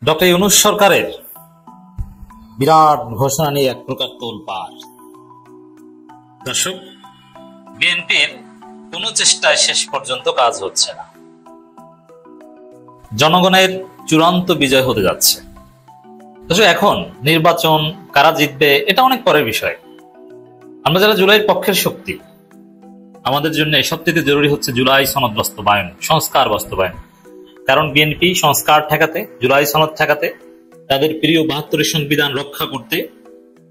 Doctor Yunus সরকারের বিরাট ঘোষণা নিয়ে এক প্রকার তোলপাড়। দর্শক, বিএনপির কোন চেষ্টায় শেষ পর্যন্ত কাজ হচ্ছে না। জনগণের চূড়ান্ত বিজয় হতে যাচ্ছে। দর্শক, এখন নির্বাচন কারা জিতবে এটা অনেক পরের বিষয়। আমরা যারা জুলাইয়ের পক্ষের শক্তি, আমাদের জন্য সবচেয়ে জরুরি হচ্ছে জুলাই সনদ বাস্তবায়ন, সংস্কার বাস্তবায়ন। কারণ বিএনপি সংস্কার ঠেকাতে, জুলাই সনদ ঠেকাতে, তাদের প্রিয় ৭২ সংবিধান রক্ষা করতে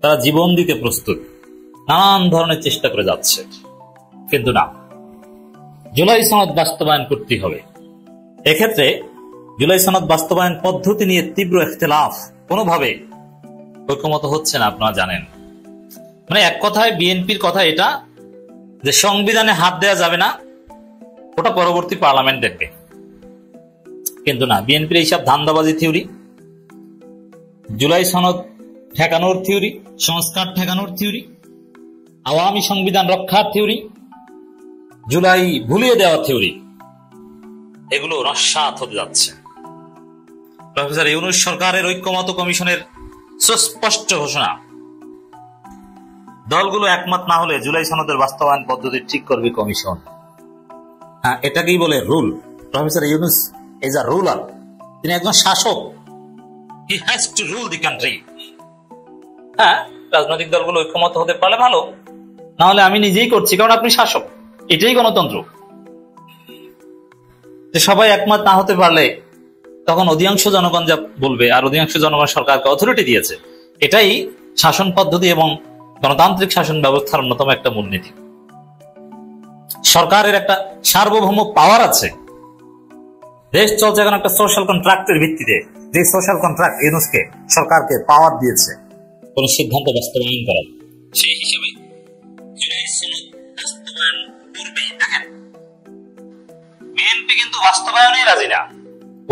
তারা জীবন দিতে প্রস্তুত, নানান ধরনের চেষ্টা করে যাচ্ছে। কিন্তু না, জুলাই সনদ বাস্তবায়ন করতেই হবে। এক্ষেত্রে জুলাই সনদ বাস্তবায়ন পদ্ধতি নিয়ে তীব্র ইখতিলাফ, কোনোভাবে ঐক্যমত হচ্ছে না। আপনারা জানেন, মানে এক কথায় বিএনপির কথা এটা যে সংবিধানে হাত দেওয়া যাবে না, ওটা পরবর্তী পার্লামেন্ট দেখবে। কিন্তু না, বিএনপির এইসব ধান্দাবাজি থিওরি, জুলাই সনদ ঠেকানোর থিওরি, সংস্কার ঠেকানোর থিওরি, আওয়ামী সংবিধান রক্ষার থিওরি, জুলাই ভুলিয়ে দেওয়ার থিওরি, এগুলো নস্যাৎ হতে যাচ্ছে। প্রফেসর ইউনূস সরকারের ঐক্যমত কমিশনের সুস্পষ্ট ঘোষণা, দলগুলো একমত না হলে জুলাই সনদের বাস্তবায়ন পদ্ধতি ঠিক করবে কমিশন। হ্যাঁ, এটাকেই বলে rule. Professor Yunus is a ruler, তিনি একজন শাসক। He has to rule the country. হ্যাঁ, রাজনৈতিক দলগুলো ঐক্যমত হতে পারলে ভালো, না হলে আমি নিজেই করছি, কারণ আপনি শাসক। এটাই গণতন্ত্র। সবাই একমত না হতে পারলে তখন অধিকাংশ জনগণ যা বলবে, আর অধিকাংশ জনগণ সরকারকে অথরিটি দিয়েছে, এটাই শাসন পদ্ধতি এবং গণতান্ত্রিক শাসন ব্যবস্থার অন্যতম একটা মূলনীতি। সরকারের একটা সার্বভৌম পাওয়ার আছে। দেশ চলছে এখন একটা সোশ্যাল কন্ট্রাক্টের ভিত্তিতে, যে সোশ্যাল কন্ট্রাক্ট ইউনূসকে, সরকারকে পাওয়ার দিয়েছে কোন সিদ্ধান্ত বাস্তবায়ন করার। সেই হিসেবে বিএনপি কিন্তু বাস্তবায়নে রাজি না।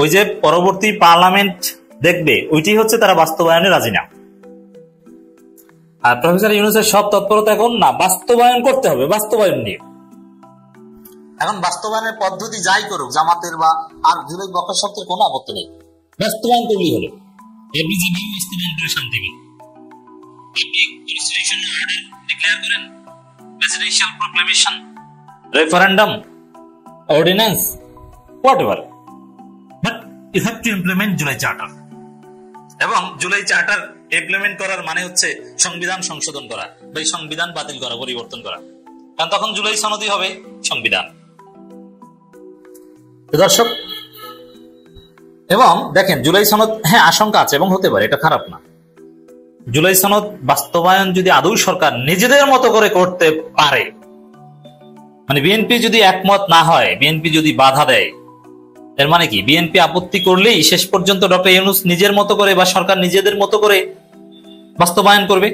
ওই যে পরবর্তী পার্লামেন্ট দেখবে, ওইটাই হচ্ছে তারা বাস্তবায়নে রাজি না। আর প্রফেসর ইউনূসের সব তৎপরতা এখন না, বাস্তবায়ন করতে হবে, বাস্তবায়ন নিয়ে। এখন বাস্তবায়নের পদ্ধতি যাই করুক জামাতের বা আর জুলাই পক্ষের শক্তির কোনো আপত্তি নেই, বাস্তবায়ন করলেই হলো। শান্তি referendum, ordinance, whatever, but you have to implement July charter. এবং জুলাই চার্টার ইমপ্লিমেন্ট করার মানে হচ্ছে সংবিধান সংশোধন করা, বা সংবিধান বাতিল করা, পরিবর্তন করা। কারণ তখন জুলাই সনদই হবে সংবিধান। দর্শক, এবং দেখেন জুলাই সনদ, হ্যাঁ আশঙ্কা আছে এবং হতে পারে, এটা খারাপ না। জুলাই সনদ বাস্তবায়ন যদি আদৌ সরকার নিজেদের মতো করে করতে পারে, মানে বিএনপি যদি একমত না হয়, বিএনপি যদি বাধা দেয়, এর মানে কি বিএনপি আপত্তি করলেই শেষ পর্যন্ত ডক্টর ইউনূস নিজের মতো করে বা সরকার নিজেদের মতো করে বাস্তবায়ন করবে।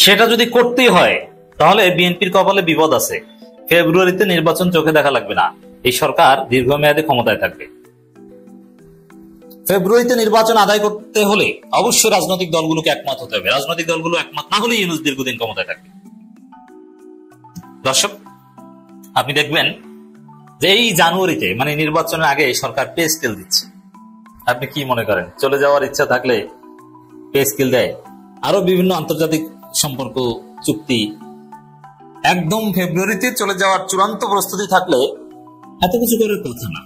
সেটা যদি করতেই হয়, তাহলে বিএনপির কপালে বিপদ আছে। ফেব্রুয়ারিতে নির্বাচন চোখে দেখা লাগবে না, এই সরকার দীর্ঘমেয়াদে ক্ষমতায় থাকবে। ফেব্রুয়ারিতে নির্বাচন আদায় করতে হলে অবশ্যই রাজনৈতিক দলগুলোকে একমত হতে হবে। রাজনৈতিক দলগুলো একমত না হলে ইউনূস দীর্ঘদিন ক্ষমতায় থাকবে। দর্শক, আপনি দেখবেন যে এই জানুয়ারিতে, মানে নির্বাচনের আগে সরকার পে স্কেল দিচ্ছে। আপনি কি মনে করেন, চলে যাওয়ার ইচ্ছা থাকলে পে স্কেল দেয়? আরো বিভিন্ন আন্তর্জাতিক সম্পর্ক চুক্তি, একদম ফেব্রুয়ারিতে চলে যাওয়ার চূড়ান্ত প্রস্তুতি থাকলে এত কিছু করার কথা না।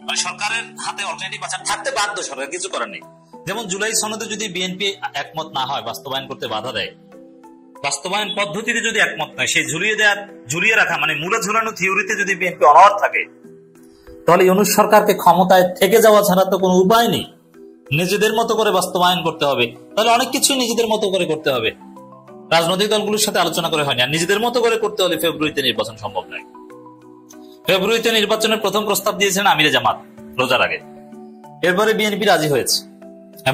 মানে সরকারের হাতে অল্টারনেটিভ আছে, থাকতে বাধ্য, সরকার কিছু করার নেই। যেমন জুলাই সনদে যদি বিএনপি একমত না হয়, বাস্তবায়ন করতে বাধা দেয়, বাস্তবায়ন পদ্ধতিতে যদি একমত নয়, সেই ঝুলিয়ে রাখা, মানে মূলে ঝুলানো থিওরিতে যদি বিএনপি অনড় থাকে, তাহলে ইউনূস সরকারকে ক্ষমতায় থেকে যাওয়া ছাড়া তো কোনো উপায় নেই। নিজেদের মতো করে বাস্তবায়ন করতে হবে। তাহলে অনেক কিছুই নিজেদের মতো করে করতে হবে, রাজনৈতিক দলগুলোর সাথে আলোচনা করে হয়নি। আর নিজেদের মতো করে করতে হলে ফেব্রুয়ারিতে নির্বাচন সম্ভব নয়। ফেব্রুয়ারিতে নির্বাচনের প্রথম প্রস্তাব দিয়েছেন আমিরে জামাত রোজার আগে, এরপরে বিএনপি রাজি হয়েছে।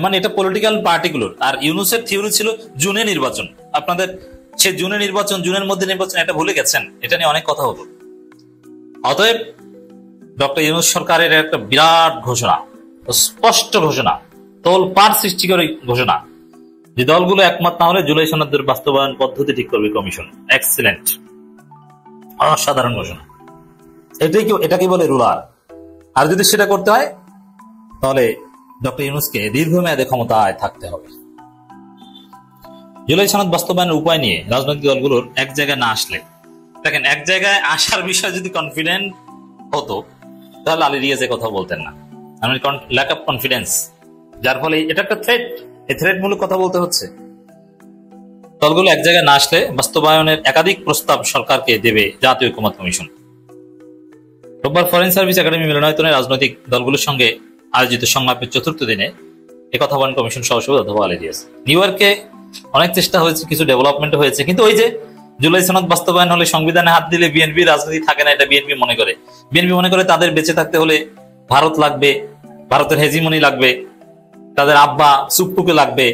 মানে এটা পলিটিক্যাল পার্টিগুলোর। আর ইউনূসের থিওরি ছিল জুনে নির্বাচন। আপনাদের সে জুনে নির্বাচন, জুনের মধ্যে নির্বাচন, এটা ভুলে গেছেন। এটা নিয়ে অনেক কথা হলো। অতএব ডক্টর ইউনূস সরকারের একটা বিরাট ঘোষণা, স্পষ্ট ঘোষণা, তোলপাড় সৃষ্টিকারী ঘোষণা, যে দলগুলো একমত না হলে জুলাই সনদের বাস্তবায়ন পদ্ধতি ঠিক করবে কমিশন। এক্সিলেন্ট, অসাধারণ ঘোষণা। এটাকে বলে রুলার। আর যদি সেটা করতে হয়, তাহলে ডক্টর ইউনূসকে দীর্ঘমেয়াদে ক্ষমতায় থাকতে হবে। জুলাই সনদ বাস্তবায়নের উপায় নিয়ে রাজনৈতিক দলগুলোর এক জায়গায় না আসলে, দেখেন এক জায়গায় আসার বিষয়ে যদি কনফিডেন্ট হতো তাহলে আলী রিয়াজ কথা বলতেন না। ল্যাক অফ কনফিডেন্স, যার ফলে এটা একটা থ্রেট, এই থ্রেট মূলক কথা বলতে হচ্ছে। দলগুলো এক জায়গায় না আসলে বাস্তবায়নের একাধিক প্রস্তাব সরকারকে দেবে জাতীয় ঐকমত্য কমিশন। রোববার ফরেন সার্ভিস একাডেমি মিলনায়তনে রাজনৈতিক দলগুলোর সঙ্গে আয়োজিত সংলাপের চতুর্থ দিনে একথা বলেন কমিশন সহসভাপতি অধ্যাপক আলী রিয়াজ। নিউ ইয়র্কে অনেক চেষ্টা হয়েছে, কিছু ডেভেলপমেন্ট হয়েছে, কিন্তু ওই যে জুলাই সনদ বাস্তবায়ন হলে সংবিধানে হাত দিলে বিএনপি রাজনীতি থাকে না, এটা বিএনপি মনে করে। বিএনপি মনে করে তাদের বেঁচে থাকতে হলে ভারত লাগবে, ভারতের হেজিমনি লাগবে, তাদের আব্বা সুপ্পুকে লাগবে,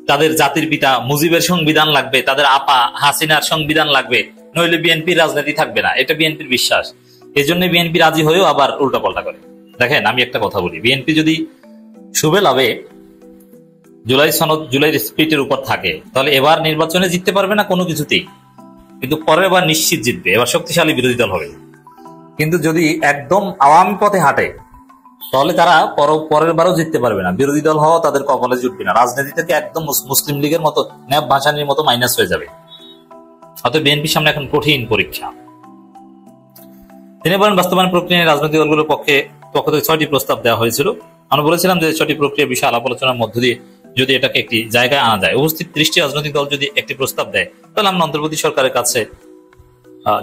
তাদের জাতির পিতা মুজিবের সংবিধান লাগবে, তাদের আপা হাসিনার সংবিধান লাগবে, নইলে বিএনপির রাজনীতি থাকবে না, এটা বিএনপির বিশ্বাস। এই জন্য বিএনপি রাজি হয়েও আবার উল্টাপাল্টা করে। দেখেন আমি একটা কথা বলি, বিএনপি যদি শুভে লাভে জুলাই সনদ জুলাই স্পিরিটের উপর থাকে তাহলে এবার নির্বাচনে জিততে পারবে না কোনো কিছুতেই, কিন্তু পরের বার নিশ্চিত জিতবে, এবার শক্তিশালী বিরোধী দল হবে। কিন্তু যদি একদম আওয়ামী পথে হাঁটে তাহলে তারা পরের বারও জিততে পারবে না, বিরোধী দল হওয়া তাদের কপালে জুটবে না, রাজনীতি থেকে একদম মুসলিম লীগের মতো ন্যাব ভাসানির মতো মাইনাস হয়ে যাবে। অতএব বিএনপির সামনে এখন কঠিন পরীক্ষা। তিনি বলেন বাস্তবায়ন প্রক্রিয়া রাজনৈতিক দলগুলোর পক্ষ থেকে 6টি প্রস্তাব দেওয়া হয়েছিল। আমরা বলেছিলাম যে 6টি প্রক্রিয়া বিষয়ে আলাপ আলোচনার মধ্য দিয়ে যদি এটাকে একটি জায়গায় আনা যায়, উপস্থিত 30টি রাজনৈতিক দল যদি একটি প্রস্তাব দেয় তাহলে আমরা অন্তর্বর্তী সরকারের কাছে,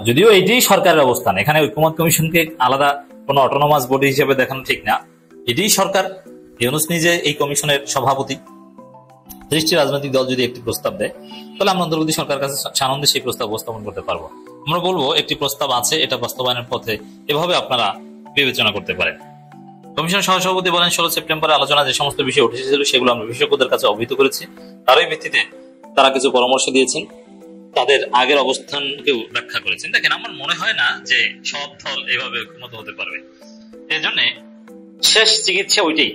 যদিও এটি সরকারের অবস্থান, এখানে ঐকমত্য কমিশনকে আলাদা কোনো অটোনমাস বডি হিসেবে দেখানো ঠিক না, এটি সরকার, ইউনূস নিজে এই কমিশনের সভাপতি। 30টি রাজনৈতিক দল যদি একটি প্রস্তাব দেয় তাহলে আমরা অন্তর্বর্তী সরকারের কাছে সানন্দে সেই প্রস্তাব উপস্থাপন করতে পারবো। আমরা বলবো একটি প্রস্তাব আছে, এটা বাস্তবায়নের পথে, এভাবে আপনারা বিবেচনা করতে পারেন। কমিশনের সহসভাপতি বলেন 16 সেপ্টেম্বরের আলোচনা যে সমস্ত বিষয় উঠে এসেছিল সেগুলো আমরা বিশেষজ্ঞদের কাছে অবহিত করেছি, তারই ভিত্তিতে তারা কিছু পরামর্শ দিয়েছেন, তাদের আগের অবস্থানকেও ব্যাখ্যা করেছেন। দেখেন আমার মনে হয় না যে সব দল এভাবে ঐকমত্য হতে পারবে, এই জন্য শেষ চিকিৎসা ওইটাই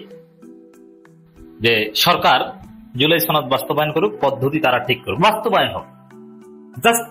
যে সরকার জুলাই সনদ বাস্তবায়ন করুক, পদ্ধতি তারা ঠিক করুক, বাস্তবায়ন হোক, জাস্ট